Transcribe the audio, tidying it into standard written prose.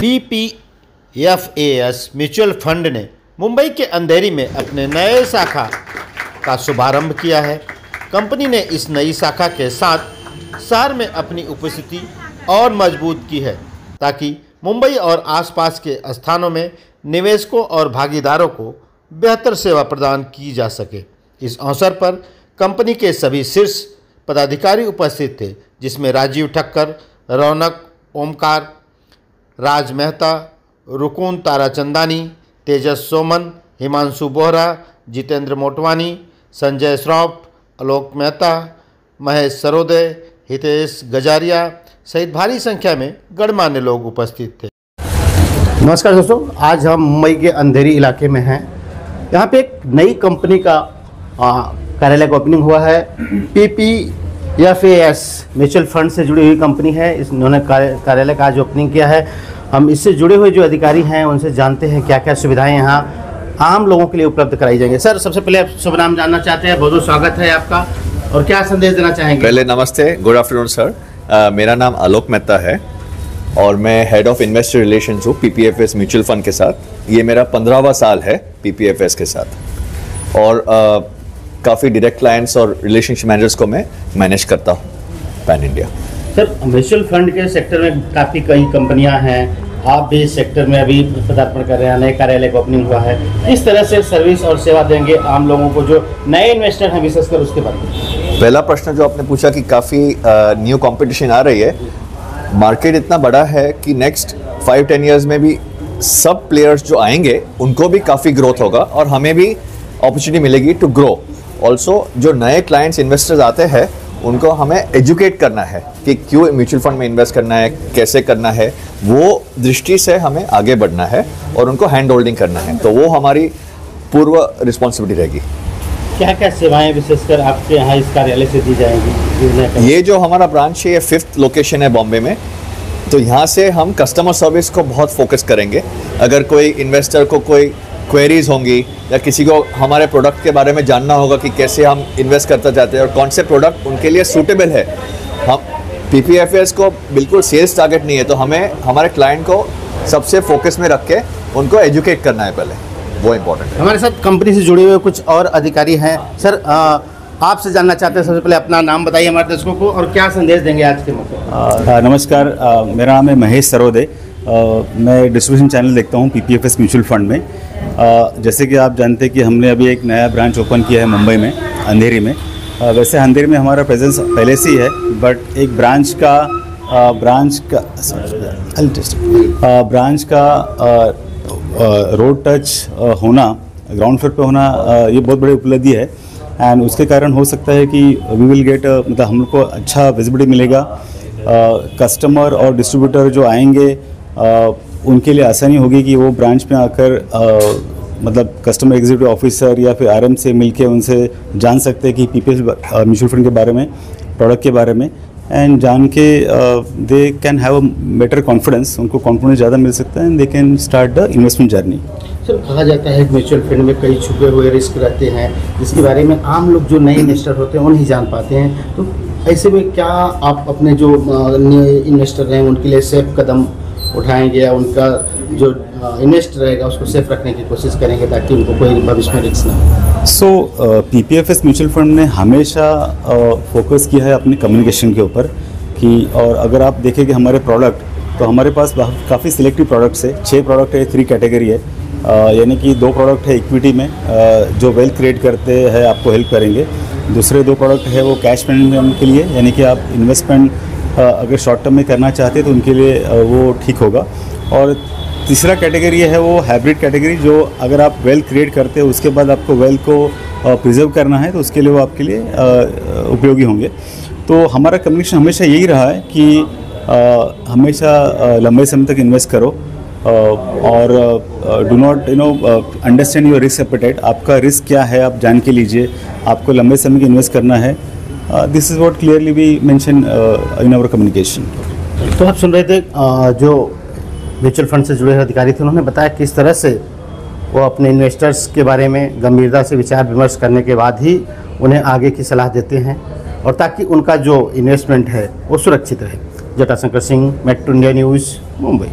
PPFAS mutual fund ने मुंबई के अंधेरी में अपने नए शाखा का शुभारंभ किया है। कंपनी ने इस नई शाखा के साथ शहर में अपनी उपस्थिति और मजबूत की है ताकि मुंबई और आसपास के स्थानों में निवेशकों और भागीदारों को बेहतर सेवा प्रदान की जा सके। इस अवसर पर कंपनी के सभी शीर्ष पदाधिकारी उपस्थित थे, जिसमें राजीव ठक्कर, रौनक, ओमकार, राज मेहता, रुकुन ताराचंदानी, तेजस सोमन, हिमांशु बोहरा, जितेंद्र मोटवानी, संजय श्रॉफ, आलोक मेहता, महेश सरोदे, हितेश गजारिया सहित भारी संख्या में गणमान्य लोग उपस्थित थे। नमस्कार दोस्तों, आज हम मुंबई के अंधेरी इलाके में हैं। यहाँ पे एक नई कंपनी का कार्यालय का ओपनिंग हुआ है। PPFAS म्यूचुअल फंड से जुड़ी हुई कंपनी है। इन्होंने कार्यालय का आज ओपनिंग किया है। हम इससे जुड़े हुए जो अधिकारी हैं उनसे जानते हैं क्या क्या सुविधाएं यहाँ आम लोगों के लिए उपलब्ध कराई जाएंगी। सर, सबसे पहले आप शुभ नाम जानना चाहते हैं। बहुत बहुत स्वागत है आपका, और क्या संदेश देना चाहेंगे? पहले नमस्ते, गुड आफ्टरनून सर। मेरा नाम आलोक मेहता है और मैं हेड ऑफ इन्वेस्टर रिलेशंस हूँ PPFAS म्यूचुअल फंड के साथ। ये मेरा 15वां साल है PPFAS के साथ, और काफ़ी डायरेक्ट क्लाइंट्स और रिलेशनशिप मैनेजर्स को मैं मैनेज करता हूँ pan India. Sir, mutual fund के सेक्टर में काफ़ी कई कंपनियां हैं, आप भी इस सेक्टर में अभी पदार्पण कर रहे हैं, नए कार्यालय का ओपनिंग हुआ है। इस तरह से सर्विस और सेवा देंगे आम लोगों को जो नए इन्वेस्टर हैं, विशेषकर उसके बारे में। पहला प्रश्न जो आपने पूछा कि काफ़ी न्यू कंपटीशन आ रही है, मार्केट इतना बड़ा है कि नेक्स्ट 5-10 ईयर्स में भी सब प्लेयर्स जो आएंगे उनको भी काफ़ी ग्रोथ होगा और हमें भी अपॉर्चुनिटी मिलेगी टू ग्रो। ऑल्सो जो नए क्लाइंट्स इन्वेस्टर्स आते हैं उनको हमें एजुकेट करना है कि क्यों म्यूचुअल फंड में इन्वेस्ट करना है, कैसे करना है, वो दृष्टि से हमें आगे बढ़ना है और उनको हैंड होल्डिंग करना है। तो वो हमारी पूर्व रिस्पॉन्सिबिलिटी रहेगी। क्या क्या सेवाएं विशेषकर आपके यहाँ इस कार्यालय से दी जाएंगी? ये जो हमारा ब्रांच है, ये 5th लोकेशन है बॉम्बे में, तो यहाँ से हम कस्टमर सर्विस को बहुत फोकस करेंगे। अगर कोई इन्वेस्टर को कोई क्वेरीज होंगी या किसी को हमारे प्रोडक्ट के बारे में जानना होगा कि कैसे हम इन्वेस्ट करना चाहते हैं और कौन से प्रोडक्ट उनके लिए सूटेबल है। हम PPFAS को बिल्कुल सेल्स टारगेट नहीं है, तो हमें हमारे क्लाइंट को सबसे फोकस में रख के उनको एजुकेट करना है पहले, वो इम्पोर्टेंट है। हमारे साथ कंपनी से जुड़े हुए कुछ और अधिकारी हैं। सर, आपसे जानना चाहते हैं, सबसे पहले अपना नाम बताइए हमारे दर्शकों को और क्या संदेश देंगे आज के मौके? नमस्कार, मेरा नाम है महेश सरोदे। मैं डिस्ट्रीब्यूशन चैनल देखता हूँ PPFAS म्यूचुअल फंड में। जैसे कि आप जानते हैं कि हमने अभी एक नया ब्रांच ओपन किया है मुंबई में, अंधेरी में। वैसे अंधेरी में हमारा प्रेजेंस पहले से ही है, बट एक ब्रांच का रोड टच होना, ग्राउंड फ्लोर पे होना, ये बहुत बड़ी उपलब्धि है। एंड उसके कारण हो सकता है कि वी विल गेट, मतलब हम लोग को अच्छा विजिबिलिटी मिलेगा। कस्टमर और डिस्ट्रीब्यूटर जो आएंगे उनके लिए आसानी होगी कि वो ब्रांच में आकर मतलब कस्टमर एग्जीक्यूटिव ऑफिसर या फिर RM से मिलके उनसे जान सकते हैं कि PPFAS म्यूचुअल फंड के बारे में, प्रोडक्ट के बारे में, एंड जान के they can have a better confidence, उनको कॉन्फिडेंस ज़्यादा मिल सकता है and they can start the investment journey. Sir, कहा जाता है कि म्यूचुअल फंड में कई छुपे हुए रिस्क रहते हैं जिसके बारे में आम लोग जो नए इन्वेस्टर होते हैं वो नहीं जान पाते हैं। तो ऐसे में क्या आप अपने जो इन्वेस्टर हैं उनके लिए सेफ कदम उठाएंगे या उनका जो इन्वेस्ट रहेगा उसको सेफ रखने की कोशिश करेंगे ताकि उनको कोई भविष्य में रिस्क ना हो? PPFAS म्यूचुअल फंड ने हमेशा फोकस किया है अपने कम्युनिकेशन के ऊपर कि, और अगर आप देखेंगे हमारे प्रोडक्ट, तो हमारे पास काफ़ी सिलेक्टिव प्रोडक्ट्स है। 6 प्रोडक्ट है, 3 कैटेगरी है, यानी कि 2 प्रोडक्ट है इक्विटी में जो वेल्थ क्रिएट करते हैं, आपको हेल्प करेंगे। दूसरे 2 प्रोडक्ट है वो कैश मैनेजमेंट के लिए, यानी कि आप इन्वेस्टमेंट अगर शॉर्ट टर्म में करना चाहते हैं तो उनके लिए वो ठीक होगा। और तीसरा कैटेगरी है वो हाइब्रिड कैटेगरी, जो अगर आप वेल्थ क्रिएट करते हैं उसके बाद आपको वेल्थ को प्रिजर्व करना है तो उसके लिए वो आपके लिए उपयोगी होंगे। तो हमारा कम्युनिकेशन हमेशा यही रहा है कि हमेशा लंबे समय तक इन्वेस्ट करो और do not understand your risk appetite. आपका रिस्क क्या है आप जान के लीजिए, आपको लंबे समय की इन्वेस्ट करना है। This is what clearly we mention in our communication. तो आप सुन रहे थे जो म्यूचुअल फंड से जुड़े अधिकारी थे, उन्होंने बताया किस तरह से वो अपने इन्वेस्टर्स के बारे में गंभीरता से विचार विमर्श करने के बाद ही उन्हें आगे की सलाह देते हैं, और ताकि उनका जो इन्वेस्टमेंट है वो सुरक्षित रहे। Jatashankar Singh, metro India news, Mumbai.